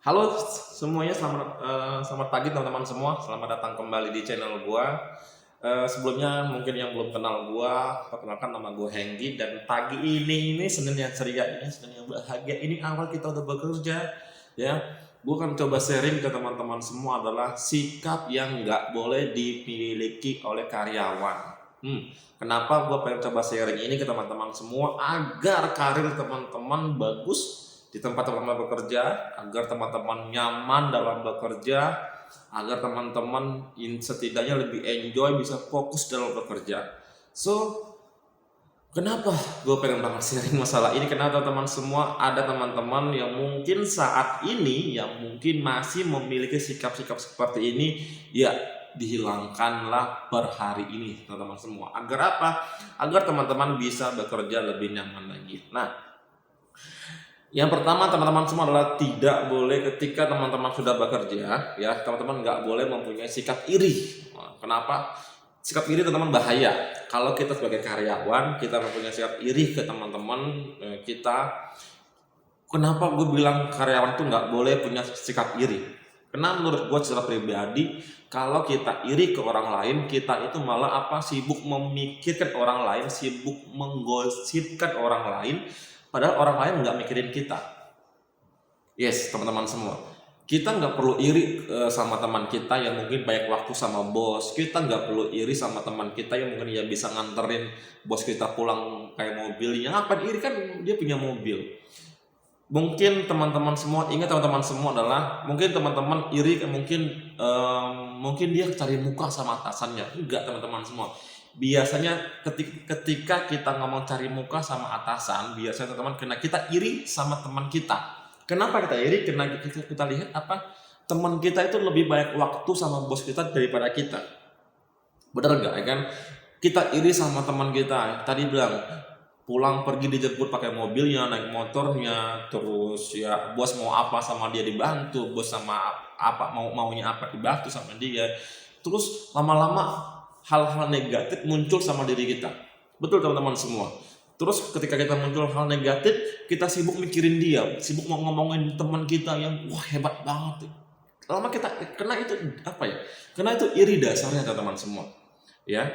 Halo semuanya, selamat pagi teman-teman semua. Selamat datang kembali di channel gua. Sebelumnya mungkin yang belum kenal gua, perkenalkan nama gua Henggi dan pagi ini Senin yang ceria ini, Senin yang bahagia ini awal kita udah bekerja ya. Gua akan coba sharing ke teman-teman semua adalah sikap yang nggak boleh dimiliki oleh karyawan. Kenapa gua pengen coba sharing ini ke teman-teman semua agar karir teman-teman bagus di tempat teman-teman bekerja, agar teman-teman nyaman dalam bekerja, agar teman-teman setidaknya lebih enjoy, bisa fokus dalam bekerja. So, kenapa gue pengen banget sharing masalah ini? Kenapa teman-teman semua, ada teman-teman yang mungkin saat ini, yang mungkin masih memiliki sikap-sikap seperti ini, ya dihilangkanlah per hari ini teman-teman semua. Agar apa? Agar teman-teman bisa bekerja lebih nyaman lagi. Nah, yang pertama teman-teman semua adalah tidak boleh ketika teman-teman sudah bekerja, ya teman-teman nggak boleh mempunyai sikap iri. Nah, kenapa? Sikap iri teman-teman bahaya. Kalau kita sebagai karyawan kita mempunyai sikap iri ke teman-teman kita. Kenapa gue bilang karyawan itu nggak boleh punya sikap iri? Karena menurut gue secara pribadi, kalau kita iri ke orang lain, kita itu malah sibuk memikirkan orang lain, sibuk menggosipkan orang lain, padahal orang lain nggak mikirin kita. Yes, teman-teman semua. Kita nggak perlu iri sama teman kita yang mungkin banyak waktu sama bos. Kita nggak perlu iri sama teman kita yang mungkin ya bisa nganterin bos kita pulang kayak mobilnya. Apa iri, kan dia punya mobil. Mungkin teman-teman semua ingat, teman-teman semua adalah mungkin teman-teman iri, mungkin dia cari muka sama atasannya. Enggak teman-teman semua. Biasanya ketika kita ngomong cari muka sama atasan, biasanya teman-teman kena kita iri sama teman kita. Kenapa kita iri? Karena kita lihat teman kita itu lebih banyak waktu sama bos kita daripada kita. Benar nggak ya kan? Kita iri sama teman kita. Tadi bilang pulang pergi dijemput pakai mobilnya, naik motornya, terus ya bos mau apa sama dia dibantu, bos sama apa maunya apa dibantu sama dia. Terus lama-lama hal-hal negatif muncul sama diri kita. Betul teman-teman semua. Terus ketika kita muncul hal negatif, kita sibuk mikirin dia, sibuk mau ngomongin teman kita yang wah hebat banget. Lama kita kena itu Kena itu iri dasarnya teman-teman semua. Ya.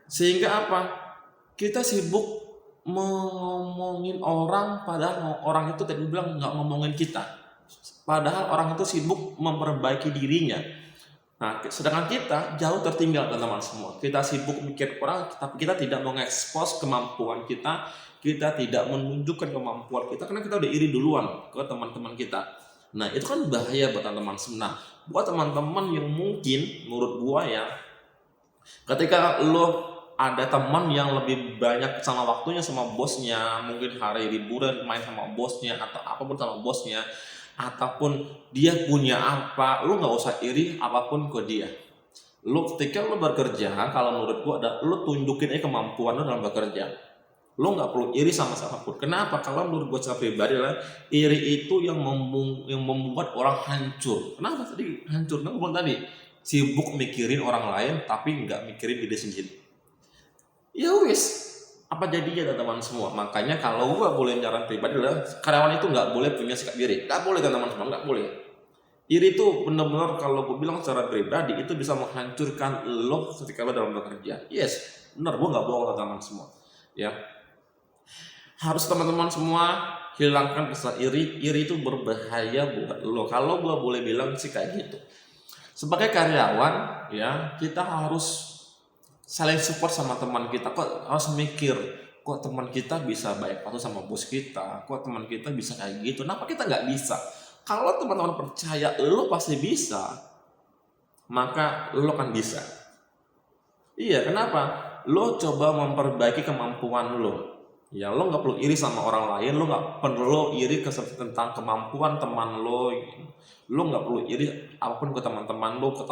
Sehingga kita sibuk ngomongin orang, padahal orang itu tadi bilang nggak ngomongin kita. Padahal orang itu sibuk memperbaiki dirinya. Nah, sedangkan kita jauh tertinggal teman-teman semua. Kita sibuk mikir orang, tapi kita tidak mengekspos kemampuan kita, kita tidak menunjukkan kemampuan kita karena kita udah iri duluan ke teman-teman kita. Nah, itu kan bahaya buat teman-teman semua. Nah, buat teman-teman yang mungkin menurut gua ya, ketika lo ada teman yang lebih banyak sama waktunya sama bosnya, mungkin hari liburan main sama bosnya atau apapun sama bosnya, ataupun dia punya lu nggak usah iri apapun ke dia. Lu ketika lu bekerja, kalau menurut gua lu tunjukin aja kemampuan lu dalam bekerja. Lu nggak perlu iri sama siapapun. Kenapa? Kalau menurut gua secara pribadi adalah iri itu yang membuat orang hancur. Kenapa tadi hancur? Nah, gua tadi sibuk mikirin orang lain tapi nggak mikirin diri sendiri. Ya wis, apa jadinya teman-teman semua? Makanya kalau gua boleh nyaran pribadi adalah karyawan itu nggak boleh punya sikap iri. Nggak boleh teman-teman semua, nggak boleh. Iri itu benar-benar kalau gue bilang secara pribadi itu bisa menghancurkan lo ketika lo dalam bekerja. Yes, benar, gue nggak bohong teman-teman semua. Ya, harus teman-teman semua hilangkan rasa iri. Iri itu berbahaya buat lo. Kalau gue boleh bilang sih kayak gitu. Sebagai karyawan, ya kita harus saling support sama teman kita. Kok harus mikir, kok teman kita bisa baik waktu sama bos kita, kok teman kita bisa kayak gitu, kenapa kita nggak bisa? Kalau teman-teman percaya lo pasti bisa, maka lo kan bisa. Iya, kenapa? Lo coba memperbaiki kemampuan lo. Ya, lo nggak perlu iri sama orang lain, lo nggak perlu iri tentang kemampuan teman lo. Lo nggak perlu iri apapun ke teman-teman lo, ke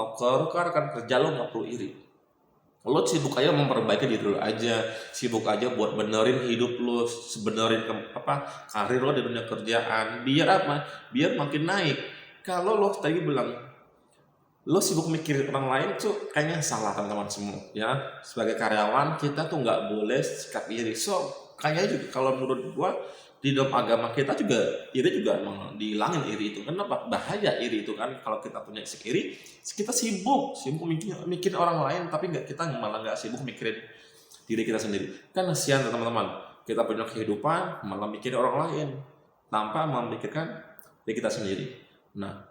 rekan kerja lo nggak perlu iri. Lo sibuk aja memperbaiki diri lo aja, sibuk aja buat benerin hidup lo, benerin karir lo di dunia kerjaan, biar biar makin naik. Kalau lo tadi bilang lo sibuk mikirin orang lain tuh kayaknya salah teman-teman semua ya. Sebagai karyawan kita tuh nggak boleh sikap iri. So kayaknya juga kalau menurut gua di dalam agama kita juga iri juga emang dihilangin iri itu. Kenapa? Bahaya iri itu kan. Kalau kita punya iri, kita sibuk mikir orang lain, tapi kita malah nggak sibuk mikirin diri kita sendiri. Kan kasihan teman-teman, kita punya kehidupan malah mikirin orang lain tanpa memikirkan diri kita sendiri. Nah,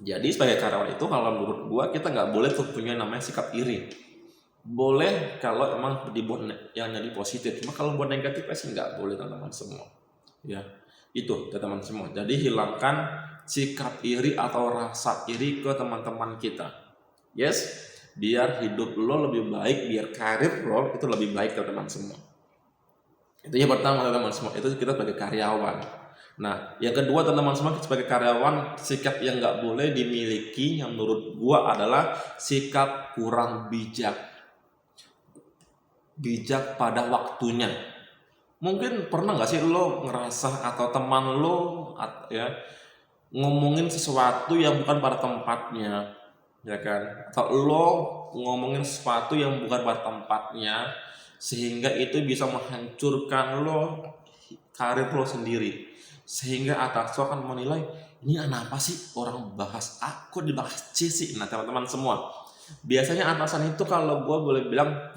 jadi sebagai karyawan itu kalau menurut gua kita nggak boleh tuh punya namanya sikap iri. Boleh kalau emang dibuat yang jadi positif, cuma kalau buat negatif sih nggak boleh teman-teman semua. Ya, itu teman-teman semua. Jadi hilangkan sikap iri atau rasa iri ke teman-teman kita. Yes, biar hidup lo lebih baik, biar karir lo itu lebih baik teman-teman semua. Itu yang pertama teman-teman semua, itu kita sebagai karyawan. Nah, yang kedua teman-teman semua, sebagai karyawan, sikap yang nggak boleh dimiliki yang menurut gua adalah sikap kurang bijak pada waktunya. Mungkin pernah nggak sih lo ngerasa atau teman lo ya ngomongin sesuatu yang bukan pada tempatnya, ya kan? Atau lo ngomongin sesuatu yang bukan pada tempatnya, sehingga itu bisa menghancurkan lo, karir lo sendiri. Sehingga atas lo akan menilai, ini apa sih orang bahas A, kok dibahas C sih? Nah teman-teman semua, biasanya atasan itu kalau gue boleh bilang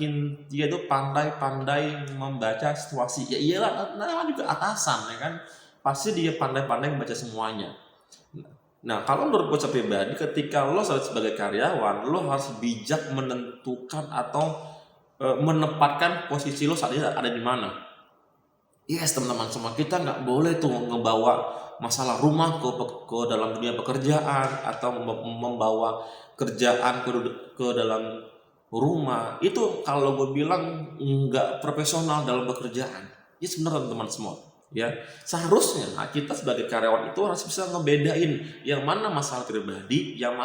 dia itu pandai-pandai membaca situasi. Ya iyalah, nah juga atasan ya kan, pasti dia pandai-pandai membaca semuanya. Nah kalau menurut gue pribadi, ketika lo sebagai karyawan, lo harus bijak menentukan atau menempatkan posisi lo saat ini ada di mana. Yes teman-teman semua, kita nggak boleh tuh ngebawa masalah rumah ke dalam dunia pekerjaan, atau membawa kerjaan ke dalam rumah. Itu kalau gue bilang nggak profesional dalam pekerjaan. Ya sebenarnya teman-teman semua, ya seharusnya kita sebagai karyawan itu harus bisa ngebedain yang mana masalah pribadi, yang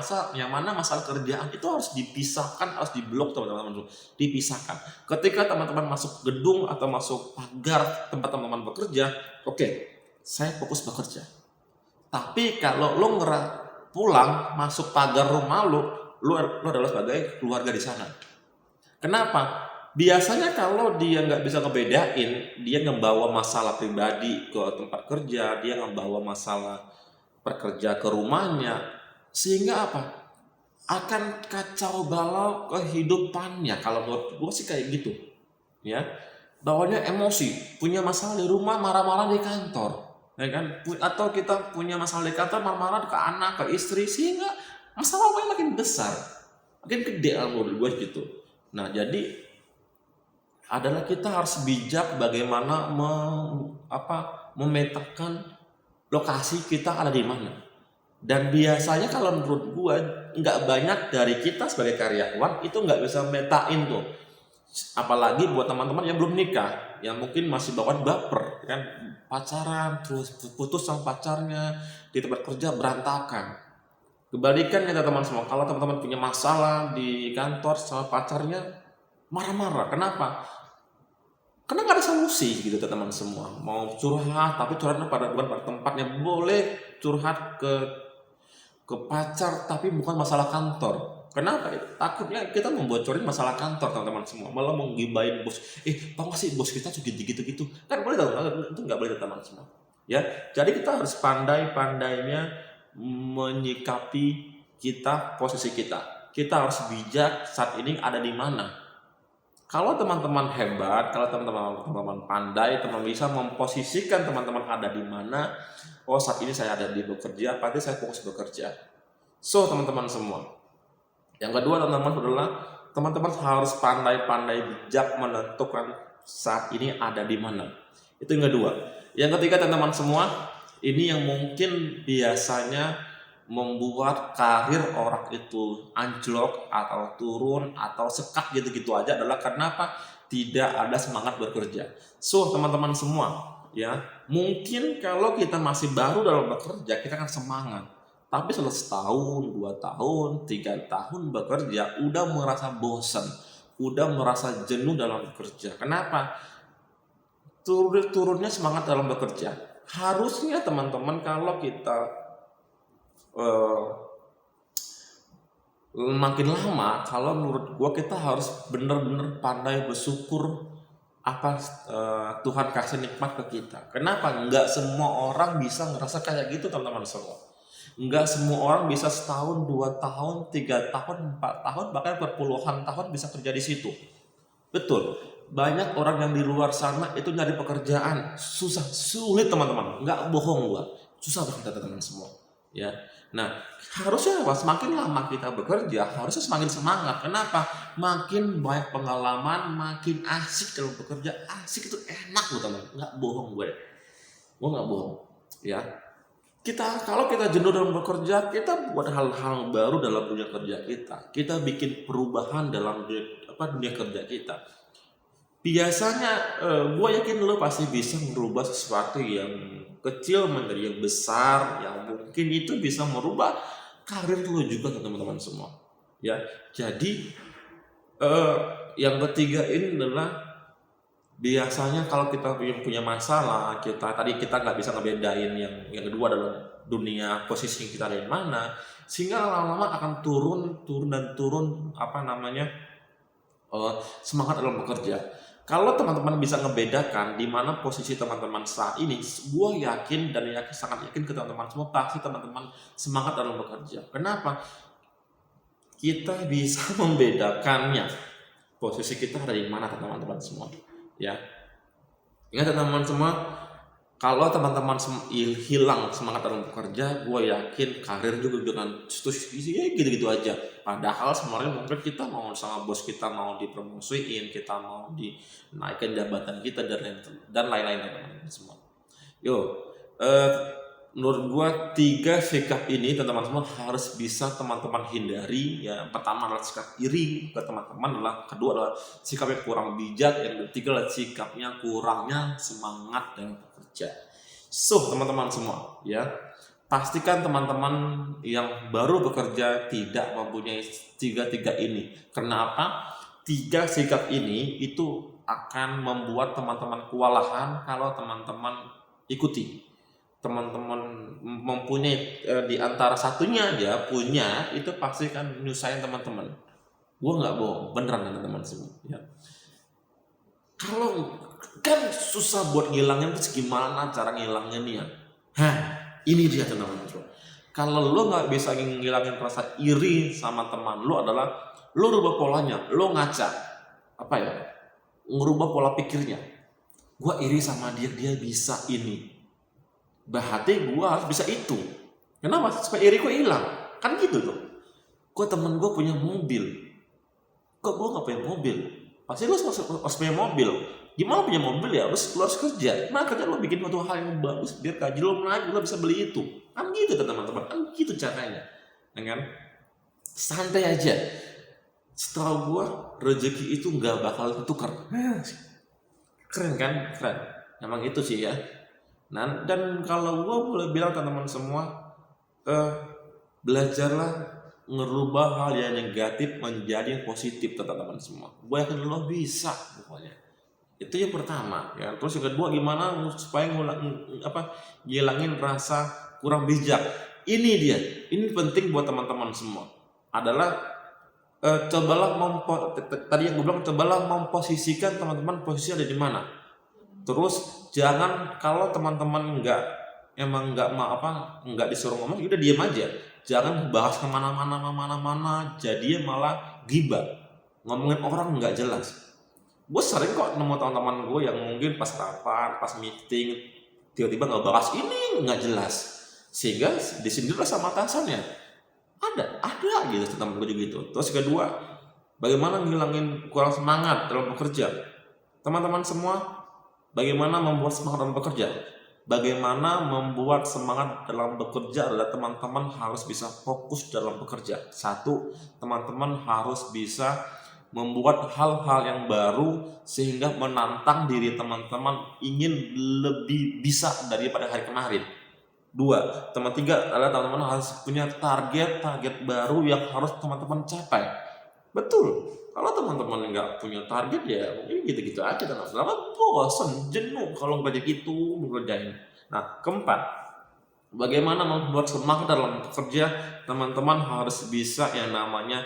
mana masalah kerjaan. Itu harus dipisahkan, harus diblok teman-teman, dipisahkan. Ketika teman-teman masuk gedung atau masuk pagar tempat teman-teman bekerja, oke, saya fokus bekerja. Tapi kalau lo pulang masuk pagar rumah lo adalah sebagai keluarga di sana. Kenapa? Biasanya kalau dia nggak bisa ngebedain, dia ngebawa masalah pribadi ke tempat kerja, dia ngebawa masalah pekerja ke rumahnya, sehingga apa? Akan kacau balau kehidupannya. Kalau menurut gue sih kayak gitu, ya. Bawanya emosi, punya masalah di rumah, marah-marah di kantor, ya kan? Atau kita punya masalah di kantor, marah-marah ke anak, ke istri, sehingga masalahnya makin besar, makin gede menurut gue gitu. Nah jadi adalah kita harus bijak bagaimana memetakan lokasi kita ada di mana. Dan biasanya kalau menurut gue nggak banyak dari kita sebagai karyawan itu nggak bisa metain tuh. Apalagi buat teman-teman yang belum nikah, yang mungkin masih bawaan baper, kan pacaran terus putus sama pacarnya, di tempat kerja berantakan. Kebalikannya teman-teman semua, kalau teman-teman punya masalah di kantor sama pacarnya, marah-marah. Kenapa? Karena nggak ada solusi gitu teman-teman semua. Mau curhat, tapi curhatnya bukan pada tempatnya. Boleh curhat ke pacar, tapi bukan masalah kantor. Kenapa? Takutnya kita membocorin masalah kantor teman-teman semua, malah menggibain bos. Tau gak sih bos kita juga gitu-gitu. Kan boleh itu nggak boleh teman-teman semua. Ya, jadi kita harus pandai-pandainya menyikapi posisi kita. Kita harus bijak saat ini ada di mana. Kalau teman-teman hebat, kalau teman-teman pandai, teman-teman bisa memposisikan teman-teman ada di mana. Oh saat ini saya ada di bekerja, berarti saya fokus bekerja. So teman-teman semua. Yang kedua teman-teman adalah teman-teman harus pandai-pandai bijak menentukan saat ini ada di mana. Itu yang kedua. Yang ketiga teman-teman semua, ini yang mungkin biasanya membuat karir orang itu anjlok atau turun atau sekak gitu-gitu aja adalah kenapa? Tidak ada semangat bekerja. So teman-teman semua, ya mungkin kalau kita masih baru dalam bekerja kita kan semangat. Tapi setelah setahun, 2 tahun, 3 tahun bekerja, udah merasa bosan, udah merasa jenuh dalam bekerja. Kenapa? Turunnya semangat dalam bekerja. Harusnya teman-teman kalau kita makin lama, kalau menurut gua kita harus benar-benar pandai bersyukur apa Tuhan kasih nikmat ke kita. Kenapa? Nggak semua orang bisa ngerasa kayak gitu teman-teman semua. Nggak semua orang bisa setahun, 2 tahun, 3 tahun, 4 tahun, bahkan berpuluhan tahun bisa kerja di situ. Betul. Banyak orang yang di luar sana itu nyari pekerjaan susah, sulit teman-teman. Nggak bohong gua. Susah bekerja teman-teman semua. Ya. Nah, harusnya apa? Semakin lama kita bekerja, harusnya semakin semangat. Kenapa? Makin banyak pengalaman, makin asik dalam bekerja. Asik itu enak loh teman. Nggak bohong gue. Gue nggak bohong. Ya. Kalau kita jenuh dalam bekerja, kita buat hal-hal baru dalam dunia kerja kita. Kita bikin perubahan dalam dunia kerja kita. Biasanya gue yakin lo pasti bisa merubah sesuatu yang kecil menjadi yang besar, yang mungkin itu bisa merubah karir lo juga teman-teman semua. Ya, jadi yang ketiga ini adalah biasanya kalau kita punya masalah, kita nggak bisa ngebedain yang kedua dalam dunia posisi kita ada di mana, sehingga lama-lama akan turun semangat dalam bekerja. Kalau teman-teman bisa ngebedakan di mana posisi teman-teman saat ini, gue yakin sangat yakin ke teman-teman semua pasti teman-teman semangat dalam bekerja. Kenapa? Kita bisa membedakannya. Posisi kita ada di mana teman-teman semua. Ya, ingat teman-teman semua, kalau teman-teman hilang semangat dalam bekerja, gue yakin karir juga dengan gitu-gitu aja. Padahal sebenarnya mungkin kita mau sama bos kita mau dipromosiin, kita mau dinaikkan jabatan kita dan lain-lain teman-teman semua. Menurut gue 3 sikap ini teman-teman semua harus bisa teman-teman hindari. Ya, pertama adalah sikap iri ke teman-teman, kedua adalah sikap yang kurang bijak, yang ketiga adalah sikapnya kurangnya semangat dalam bekerja. So teman-teman semua, ya pastikan teman-teman yang baru bekerja tidak mempunyai 3 ini. Kenapa? 3 sikap ini itu akan membuat teman-teman kewalahan kalau teman-teman ikuti. Teman-teman mempunyai di antara satunya dia punya, itu pasti kan nyusahin teman-teman. Gue nggak bohong, beneran teman-teman semua. Ya. Kalau kan susah buat ngilangin, terus gimana cara ngilanginnya? Ini dia teman-teman semua. Kalau lo nggak bisa ngilangin rasa iri sama teman lo adalah lo rubah polanya, lo ngaca ngerubah pola pikirnya. Gue iri sama dia bisa ini. Berarti gue harus bisa itu. Kenapa? Supaya iri gue hilang. Kan gitu tuh. Gue temen gue punya mobil. Kok gue gak punya mobil? Pasti lo harus punya mobil. Gimana punya mobil ya? Lo harus kerja. Gimana kerja lo bikin suatu hal yang bagus biar gaji lo naik, lo bisa beli itu. Kan gitu teman-teman. Kan gitu caranya. Kan? Santai aja. Setahu gue rezeki itu gak bakal ketukar. Keren kan? Keren. Emang itu sih ya. Nah, dan kalau gue boleh bilang teman-teman semua, belajarlah ngerubah hal yang negatif menjadi yang positif teman-teman semua. Gue yakin lo bisa pokoknya. Itu yang pertama ya. Terus yang kedua, gimana supaya ngilangin rasa kurang bijak. Ini dia. Ini penting buat teman-teman semua. Adalah tadi yang gue bilang, cobalah memposisikan teman-teman posisi ada di mana. Terus jangan, kalau teman-teman nggak disuruh ngomong, udah diam aja. Jangan bahas kemana-mana, jadinya malah ghibah, ngomongin orang nggak jelas. Gue sering kok nemu teman-teman gue yang mungkin pas rapat, pas meeting, tiba-tiba nggak bahas ini nggak jelas, sehingga disindirlah sama atasannya. Ada gitu teman gue juga gitu. Terus kedua, bagaimana ngilangin kurang semangat dalam bekerja, teman-teman semua. Bagaimana membuat semangat dalam bekerja? Bagaimana membuat semangat dalam bekerja adalah teman-teman harus bisa fokus dalam bekerja. 1, teman-teman harus bisa membuat hal-hal yang baru sehingga menantang diri teman-teman ingin lebih bisa daripada hari kemarin. 2, adalah teman-teman harus punya target baru yang harus teman-teman capai. Betul. Kalau teman-teman nggak punya target ya mungkin gitu-gitu aja teman-teman. Bosan, jenuh kalau nggak gitu ngerjain. Nah, 4, bagaimana membuat semangat dalam bekerja? Teman-teman harus bisa yang namanya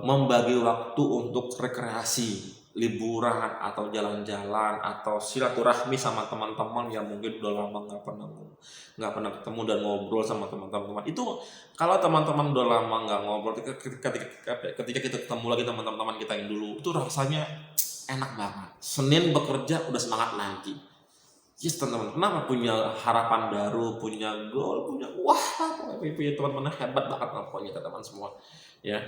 membagi waktu untuk rekreasi. liburan atau jalan-jalan atau silaturahmi sama teman-teman yang mungkin udah lama nggak pernah ketemu dan ngobrol sama teman-teman itu. Kalau teman-teman udah lama nggak ngobrol, ketika kita ketemu lagi teman-teman kita yang dulu, itu rasanya enak banget. Senin bekerja udah semangat lagi. Yes teman-teman, kenapa punya harapan baru, punya goal, punya wah, punya teman-teman hebat banget lah pokoknya teman-teman semua ya.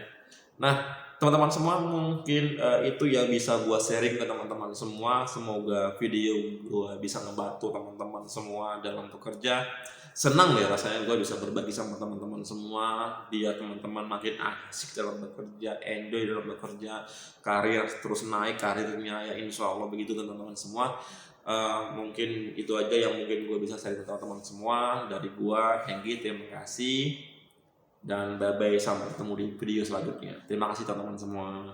Nah teman-teman semua, mungkin itu yang bisa gua sharing ke teman-teman semua. Semoga video gua bisa ngebantu teman-teman semua dalam bekerja. Senang ya rasanya gua bisa berbagi sama teman-teman semua, biar teman-teman makin asik dalam bekerja, enjoy dalam bekerja, karir terus naik karirnya ya, insya Allah begitu teman-teman semua. Mungkin itu aja yang mungkin gue bisa share ke teman-teman semua dari gue, Henggi. Terima kasih dan bye bye, sampai ketemu di video selanjutnya. Terima kasih teman-teman semua.